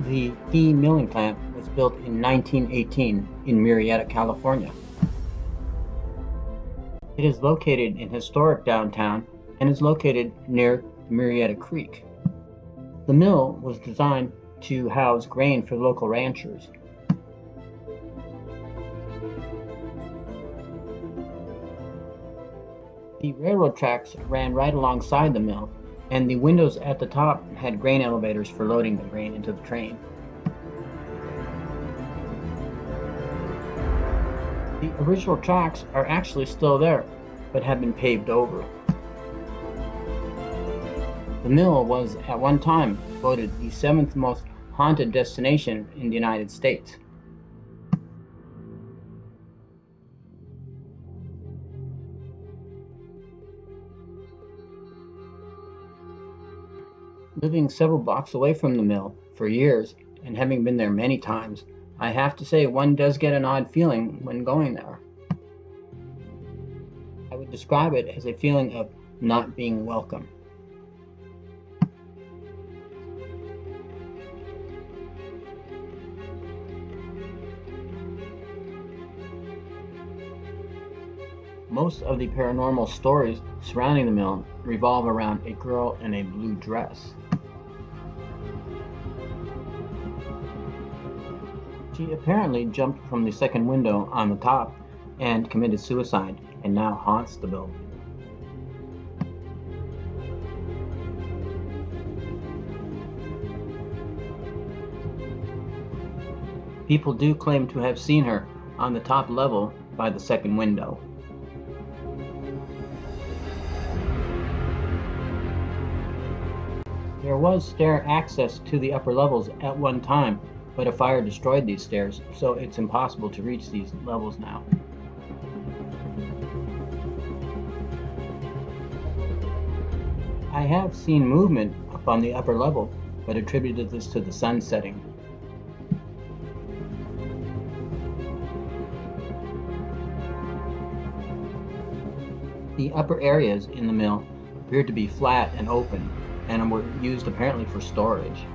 The Key milling plant was built in 1918 in Murrieta, California. It is located in historic downtown and is located near the Murrieta Creek. The mill was designed to house grain for local ranchers. The railroad tracks ran right alongside the mill, and the windows at the top had grain elevators for loading the grain into the train. The original tracks are actually still there, but have been paved over. The mill was at one time voted the 7th most haunted destination in the United States. Living several blocks away from the mill for years and having been there many times, I have to say one does get an odd feeling when going there. I would describe it as a feeling of not being welcome. Most of the paranormal stories surrounding the mill revolve around a girl in a blue dress. She apparently jumped from the second window on the top and committed suicide, and now haunts the building. People do claim to have seen her on the top level by the second window. There was stair access to the upper levels at one time, but a fire destroyed these stairs, so it's impossible to reach these levels now. I have seen movement up on the upper level, but attributed this to the sun setting. The upper areas in the mill appeared to be flat and open, and were used apparently for storage.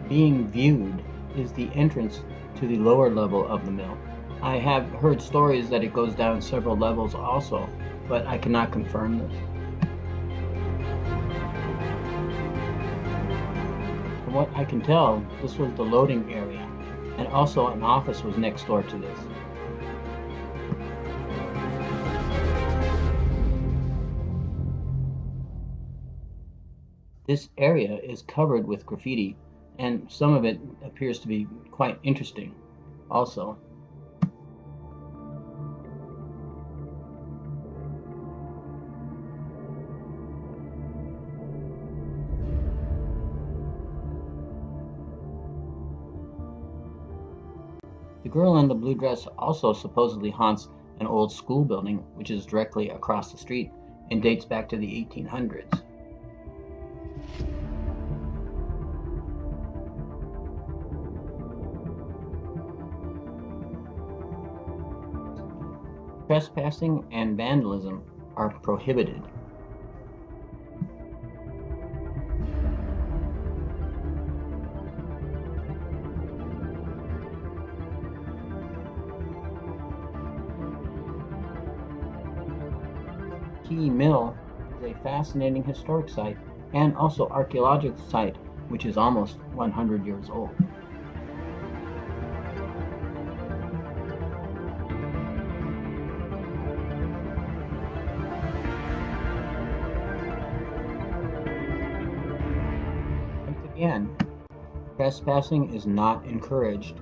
Being viewed is the entrance to the lower level of the mill. I have heard stories that it goes down several levels also, but I cannot confirm this. From what I can tell, this was the loading area, and also an office was next door to this. This area is covered with graffiti, and some of it appears to be quite interesting also. The girl in the blue dress also supposedly haunts an old school building, which is directly across the street and dates back to the 1800s. Trespassing and vandalism are prohibited. Key Mill is a fascinating historic site and also archaeological site, which is almost 100 years old. Once again, trespassing is not encouraged.